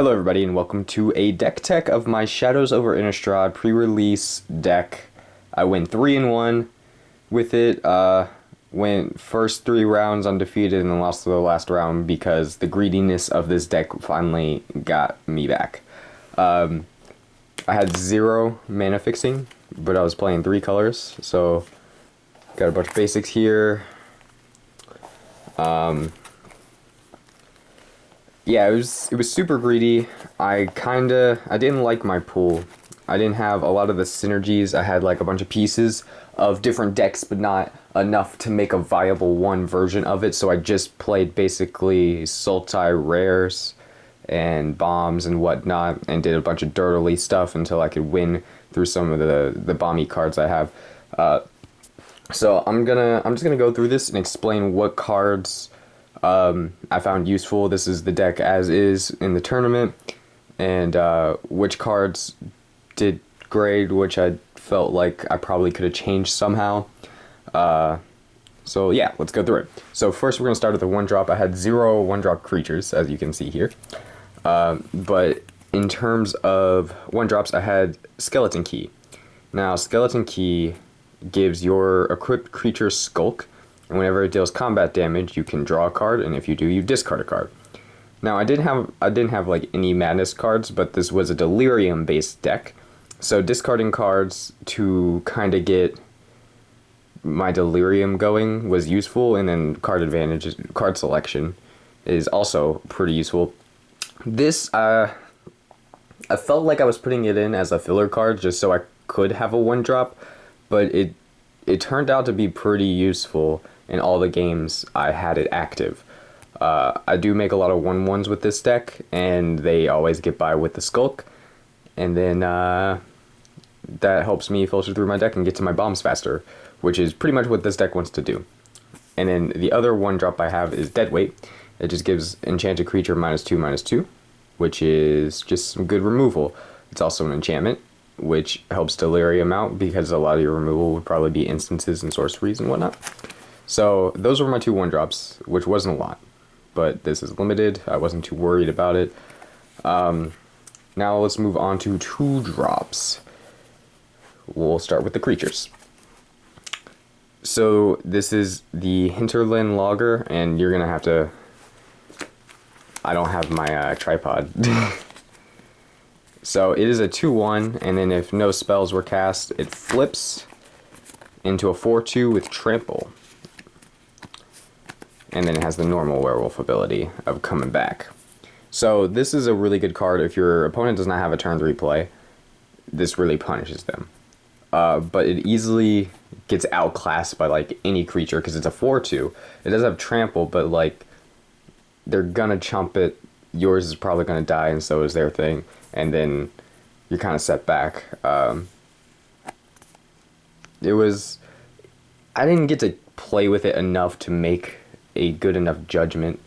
Hello everybody and welcome to a deck tech of my Shadows over Innastrad pre-release deck. I went 3-1 with it, went first 3 rounds undefeated and then lost the last round because the greediness of this deck finally got me back. I had 0 mana fixing, but I was playing 3 colors, so got a bunch of basics here. Yeah, it was super greedy. I didn't like my pool. I didn't have a lot of the synergies. I had like a bunch of pieces of different decks, but not enough to make a viable one version of it. So I just played basically Sultai rares and bombs and whatnot, and did a bunch of dirtily stuff until I could win through some of the bomby cards I have. So I'm just gonna go through this and explain what cards I found useful. This is the deck as is in the tournament, and which cards did great, which I felt like I probably could have changed somehow. So yeah, let's go through it. So first we're going to start with the 1-drop. I had 0 1-drop creatures, as you can see here. But in terms of 1-drops, I had Skeleton Key. Now, Skeleton Key gives your equipped creature Skulk, and whenever it deals combat damage, you can draw a card, and if you do, you discard a card. Now, I didn't have like any Madness cards, but this was a Delirium based deck, so discarding cards to kind of get my Delirium going was useful, and then card selection is also pretty useful. This I felt like I was putting it in as a filler card just so I could have a 1-drop, but it turned out to be pretty useful in all the games I had it active. I do make a lot of 1/1s with this deck, and they always get by with the Skulk, and then that helps me filter through my deck and get to my bombs faster, which is pretty much what this deck wants to do. And then the other 1-drop I have is Deadweight. It just gives enchanted creature -2/-2, which is just some good removal. It's also an enchantment, which helps Delirium out because a lot of your removal would probably be instances and sorceries and whatnot. So those were my 2 1-drops, which wasn't a lot, but this is limited. I wasn't too worried about it. Now let's move on to 2-drops. We'll start with the creatures. So this is the Hinterland Logger, and you're gonna have to... I don't have my tripod. So it is a 2/1, and then if no spells were cast, it flips into a 4/2 with Trample. And then it has the normal werewolf ability of coming back. So this is a really good card. If your opponent does not have a turn 3 play, this really punishes them. But it easily gets outclassed by like any creature because it's a 4/2. It does have Trample, but like they're gonna chump it. Yours is probably gonna die, and so is their thing. And then you're kind of set back. I didn't get to play with it enough to make a good enough judgment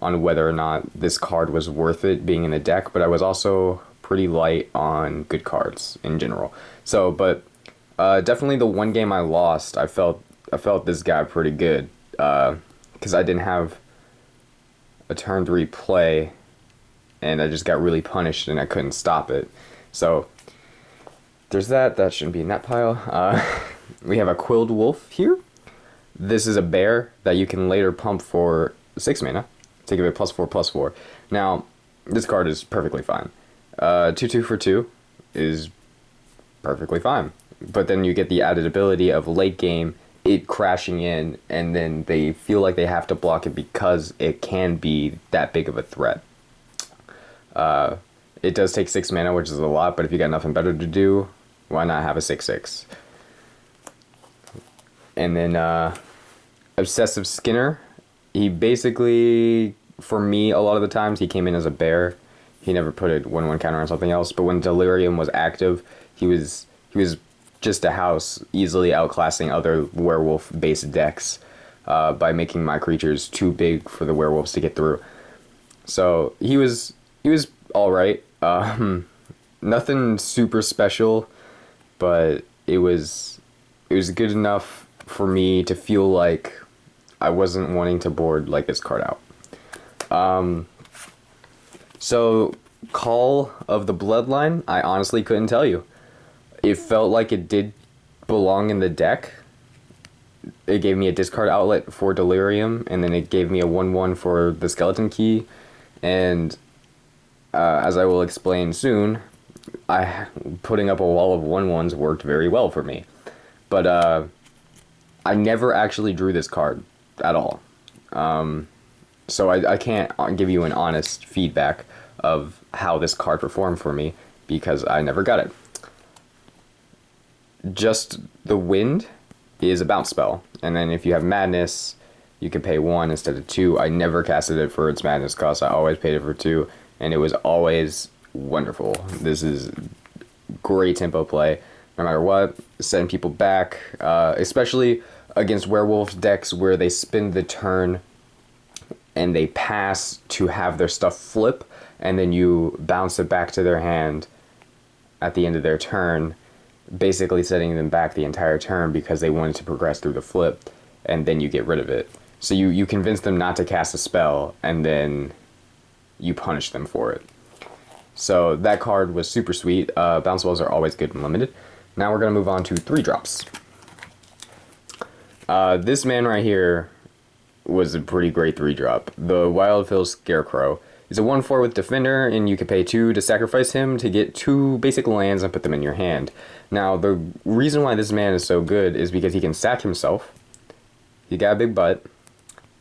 on whether or not this card was worth it being in the deck, but I was also pretty light on good cards in general. So, but definitely the one game I lost, I felt this guy pretty good because I didn't have a turn 3 play, and I just got really punished and I couldn't stop it. So there's that. That shouldn't be in that pile. We have a Quilled Wolf here. This is a bear that you can later pump for 6 mana to give it +4/+4. Now, this card is perfectly fine. 2/2 for 2 is perfectly fine. But then you get the added ability of late game, it crashing in, and then they feel like they have to block it because it can be that big of a threat. It does take 6 mana, which is a lot, but if you got nothing better to do, why not have a 6/6? And then Obsessive Skinner, he basically, for me, a lot of the times, he came in as a bear. He never put a 1/1 counter on something else, but when Delirium was active, he was just a house, easily outclassing other werewolf-based decks by making my creatures too big for the werewolves to get through. So he was alright. Nothing super special, but it was good enough for me to feel like I wasn't wanting to board like this card out. So Call of the Bloodline, I honestly couldn't tell you. It felt like it did belong in the deck. It gave me a discard outlet for Delirium, and then it gave me a 1/1 for the Skeleton Key. And as I will explain soon, putting up a wall of 1/1s worked very well for me. But I never actually drew this card at all. So I can't give you an honest feedback of how this card performed for me because I never got it. Just the Wind is a bounce spell, and then if you have Madness, you can pay 1 instead of 2. I never casted it for its Madness cost. I always paid it for 2, and it was always wonderful. This is great tempo play, no matter what. Send people back, especially against werewolf decks where they spend the turn and they pass to have their stuff flip, and then you bounce it back to their hand at the end of their turn, basically setting them back the entire turn because they wanted to progress through the flip, and then you get rid of it. So you convince them not to cast a spell, and then you punish them for it. So that card was super sweet. Bounce balls are always good and limited. Now we're going to move on to 3-drops. This man right here was a pretty great 3-drop. The Wildfill Scarecrow is a 1/4 with Defender, and you can pay 2 to sacrifice him to get 2 basic lands and put them in your hand. Now, the reason why this man is so good is because he can sack himself, he got a big butt,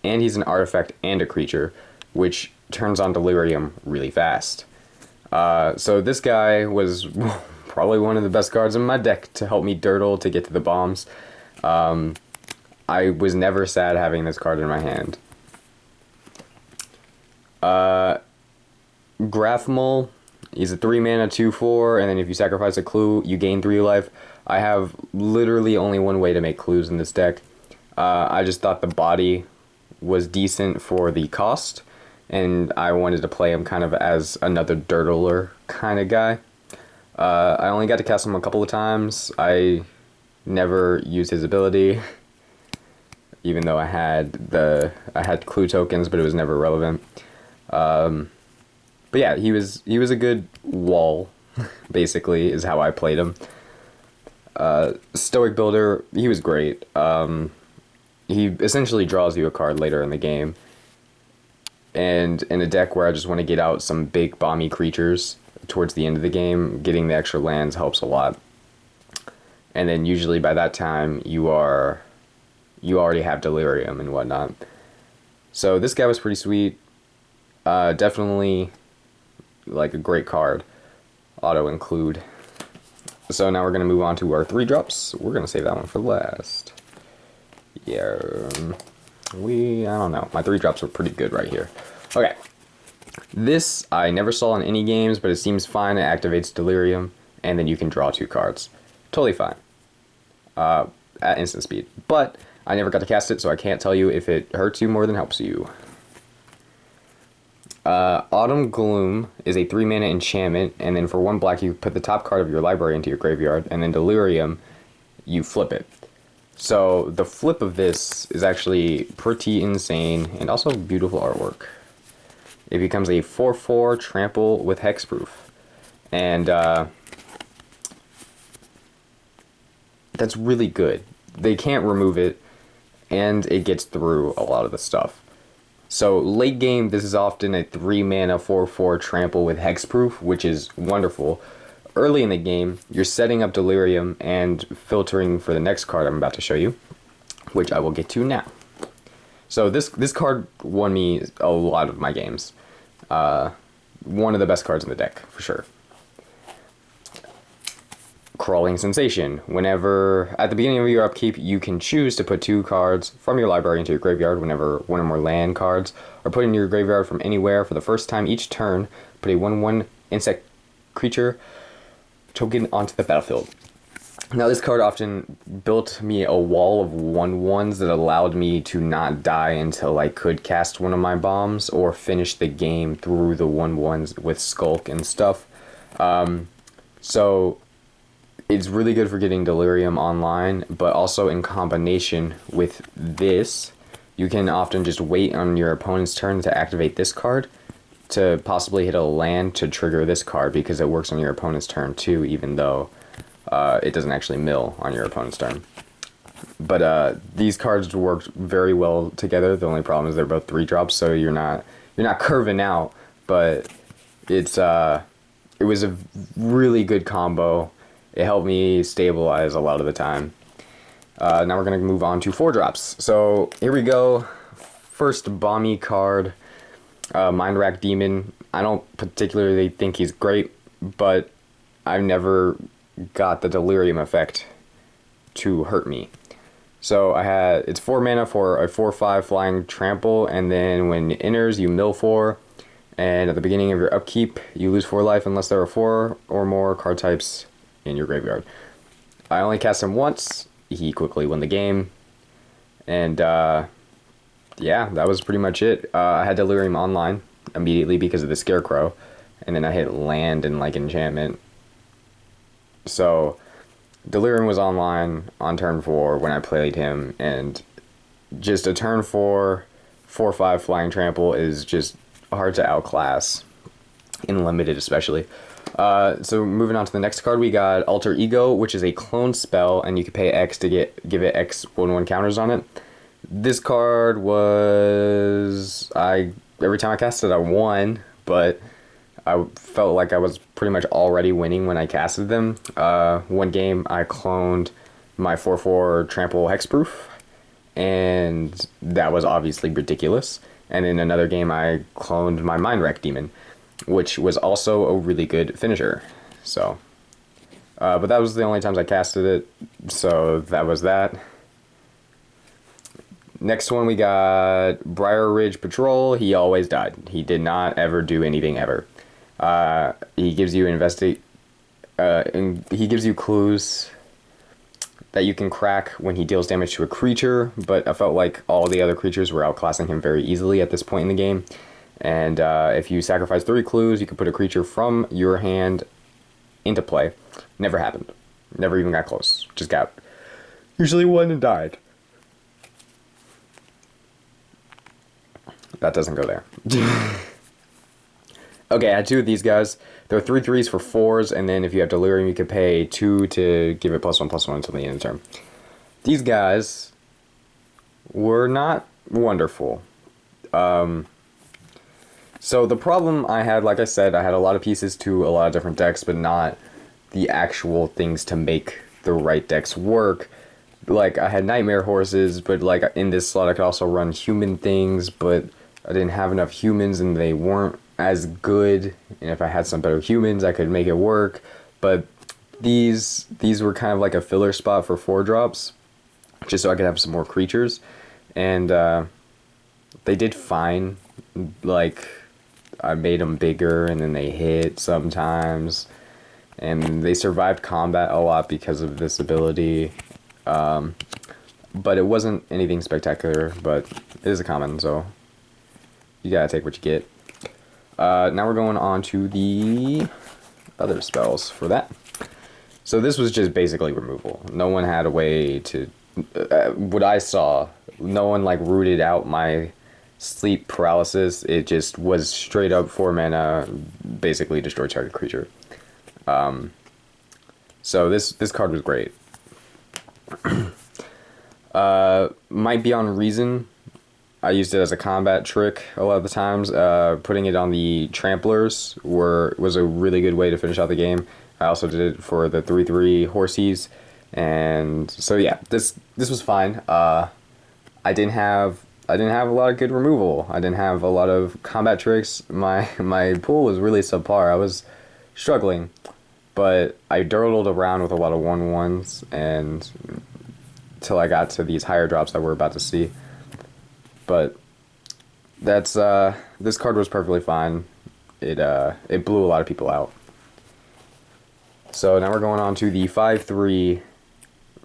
and he's an artifact and a creature, which turns on Delirium really fast. So this guy was probably one of the best cards in my deck to help me dirtle to get to the bombs. I was never sad having this card in my hand. Grathmul, he's a 3-mana 2/4, and then if you sacrifice a clue, you gain 3 life. I have literally only one way to make clues in this deck. I just thought the body was decent for the cost, and I wanted to play him kind of as another dirtler kind of guy. I only got to cast him a couple of times. I never used his ability, even though I had clue tokens, but it was never relevant. But yeah, he was a good wall, basically, is how I played him. Stoic Builder, he was great. He essentially draws you a card later in the game. And in a deck where I just want to get out some big bomby creatures towards the end of the game, getting the extra lands helps a lot. And then usually by that time, you already have Delirium and whatnot. So this guy was pretty sweet. Definitely like a great card. Auto include. So now we're going to move on to our 3-drops. We're going to save that one for last. Yeah, I don't know. My 3-drops were pretty good right here. Okay. This I never saw in any games, but it seems fine. It activates Delirium, and then you can draw 2 cards. Totally fine. At instant speed. But I never got to cast it, so I can't tell you if it hurts you more than helps you. Autumn Gloom is a 3-mana enchantment, and then for 1 black you put the top card of your library into your graveyard, and then Delirium, you flip it. So the flip of this is actually pretty insane, and also beautiful artwork. It becomes a 4/4 trample with hexproof. And that's really good. They can't remove it, and it gets through a lot of the stuff. So late game, this is often a 3-mana 4/4 trample with hexproof, which is wonderful. Early in the game, you're setting up Delirium and filtering for the next card I'm about to show you, which I will get to now. So this card won me a lot of my games. One of the best cards in the deck, for sure. Crawling Sensation. Whenever, at the beginning of your upkeep, you can choose to put 2 cards from your library into your graveyard whenever 1 or more land cards are put in your graveyard from anywhere. For the first time each turn, put a 1/1 insect creature token onto the battlefield. Now this card often built me a wall of 1/1s that allowed me to not die until I could cast one of my bombs or finish the game through the 1/1s with Skulk and stuff. So it's really good for getting Delirium online, but also in combination with this, you can often just wait on your opponent's turn to activate this card, to possibly hit a land to trigger this card because it works on your opponent's turn too, even though it doesn't actually mill on your opponent's turn. But these cards work very well together. The only problem is they're both 3-drops, so you're not curving out. But it was a really good combo. It helped me stabilize a lot of the time. Now we're gonna move on to 4-drops. So here we go. First Bomby card, Mind Rack Demon. I don't particularly think he's great, but I've never got the Delirium effect to hurt me. So it's 4 mana for a 4/5 flying trample, and then when it enters, you mill 4, and at the beginning of your upkeep, you lose 4 life unless there are 4 or more card types in your graveyard. I only cast him once. He quickly won the game, and yeah, that was pretty much it. I had Delirium online immediately because of the Scarecrow, and then I hit land and like enchantment. So Delirium was online on turn 4 when I played him, and just a turn 4, 4/5 flying trample is just hard to outclass, in limited especially. So moving on to the next card, we got Alter Ego, which is a clone spell, and you can pay X to give it X 1/1 counters on it. This card was every time I cast it I won, but I felt like I was pretty much already winning when I casted them. One game I cloned my 4/4 trample hexproof, and that was obviously ridiculous. And in another game I cloned my Mind Rack Demon, which was also a really good finisher. So, but that was the only times I casted it, so that was that. Next one we got Briar Ridge Patrol. He always died. He did not ever do anything ever. He gives you he gives you clues that you can crack when he deals damage to a creature, but I felt like all the other creatures were outclassing him very easily at this point in the game. And if you sacrifice 3 clues, you can put a creature from your hand into play. Never happened. Never even got close. Just got usually won and died. That doesn't go there. Okay, I had 2 of these guys. There are 3/3s for 4s, and then if you have Delirium, you can pay 2 to give it +1/+1 until the end of the turn. These guys were not wonderful. So the problem I had, like I said, I had a lot of pieces to a lot of different decks, but not the actual things to make the right decks work. Like, I had Nightmare Horses, but like in this slot I could also run human things, but I didn't have enough humans and they weren't as good. And if I had some better humans, I could make it work. But these were kind of like a filler spot for 4-drops, just so I could have some more creatures. And they did fine. Like, I made them bigger and then they hit sometimes. And they survived combat a lot because of this ability. But it wasn't anything spectacular, but it is a common, so you gotta take what you get. Now we're going on to the other spells for that. So this was just basically removal. No one had a way to, what I saw, no one like rooted out my sleep paralysis. It just was straight up 4 mana, basically destroy target creature. So this card was great. Might be on Reason. I used it as a combat trick a lot of the times. Putting it on the Tramplers was a really good way to finish out the game. I also did it for the 3/3 Horsies, and so yeah, this was fine. I didn't have a lot of good removal. I didn't have a lot of combat tricks. My pool was really subpar. I was struggling, but I dirtled around with a lot of 1/1s and till I got to these higher drops that we're about to see. But that's this card was perfectly fine. It blew a lot of people out. So now we're going on to the 5/3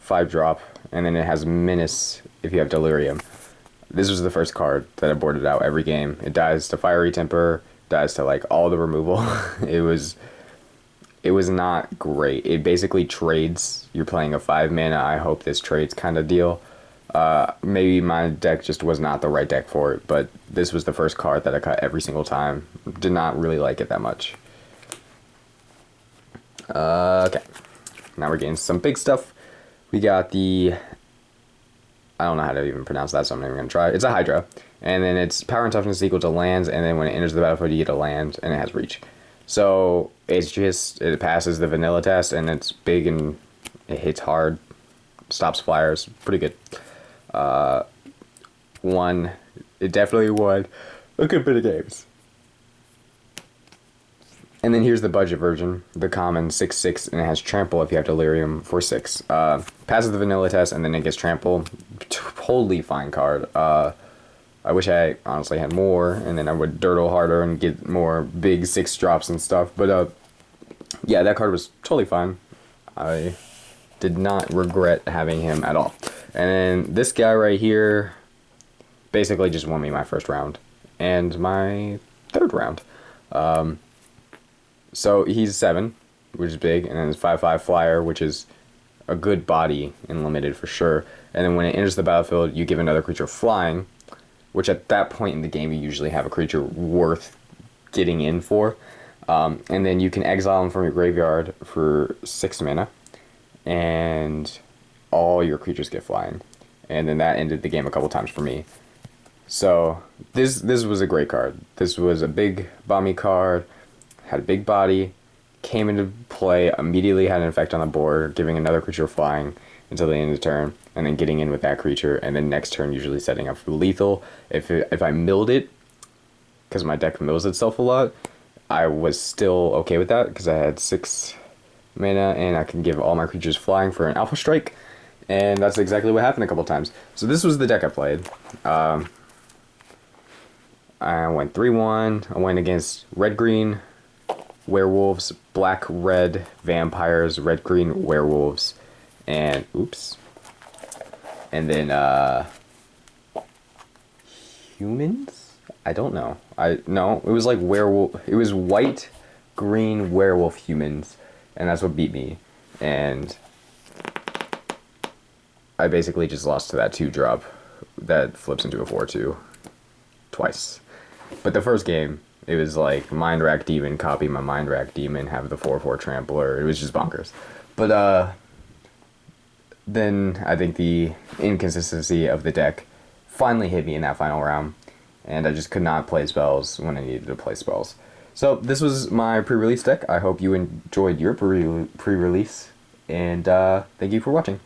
5-drop, and then it has Menace if you have Delirium. This was the first card that I boarded out every game. It dies to Fiery Temper, dies to like all the removal. It was not great. It basically trades. You're playing a 5 mana, I hope this trades kind of deal. Maybe my deck just was not the right deck for it, but this was the first card that I cut every single time. Did not really like it that much. Okay. Now we're getting some big stuff. We got the... I don't know how to even pronounce that, so I'm not even going to try. It's a Hydra. And then its power and toughness is equal to lands, and then when it enters the battlefield, you get a land, and it has reach. So it's just, it passes the vanilla test, and it's big and it hits hard, stops flyers, pretty good. It definitely won a good bit of games. And then here's the budget version, the common 6/6, and it has trample if you have delirium for 6. Passes the vanilla test, and then it gets trample. Totally fine card. I wish I honestly had more, and then I would dirtle harder and get more big 6 drops and stuff. But yeah, that card was totally fine. I did not regret having him at all. And then this guy right here basically just won me my first round and my third round. So he's 7, which is big, and then it's 5/5 flyer, which is a good body in limited for sure. And then when it enters the battlefield, you give another creature flying, which at that point in the game you usually have a creature worth getting in for. And then you can exile him from your graveyard for 6 mana, and all your creatures get flying. And then that ended the game a couple times for me. So this was a great card. This was a big bomby card, had a big body, came into play, immediately had an effect on the board, giving another creature flying until the end of the turn, and then getting in with that creature, and then next turn usually setting up for lethal. If I milled it, because my deck mills itself a lot, I was still okay with that, because I had 6 mana, and I can give all my creatures flying for an Alpha Strike, and that's exactly what happened a couple times. So this was the deck I played. I went 3-1, I went against red-green werewolves, black-red vampires, red-green werewolves, and oops. And then humans? I don't know. No, it was like werewolf. It was white, green werewolf humans, and that's what beat me. And I basically just lost to that 2-drop that flips into a 4/2 twice. But the first game, it was like Mind Rack Demon, copy my Mind Rack Demon, have the 4/4 Trampler. It was just bonkers. But then I think the inconsistency of the deck finally hit me in that final round, and I just could not play spells when I needed to play spells. So this was my pre-release deck. I hope you enjoyed your pre-release, and thank you for watching.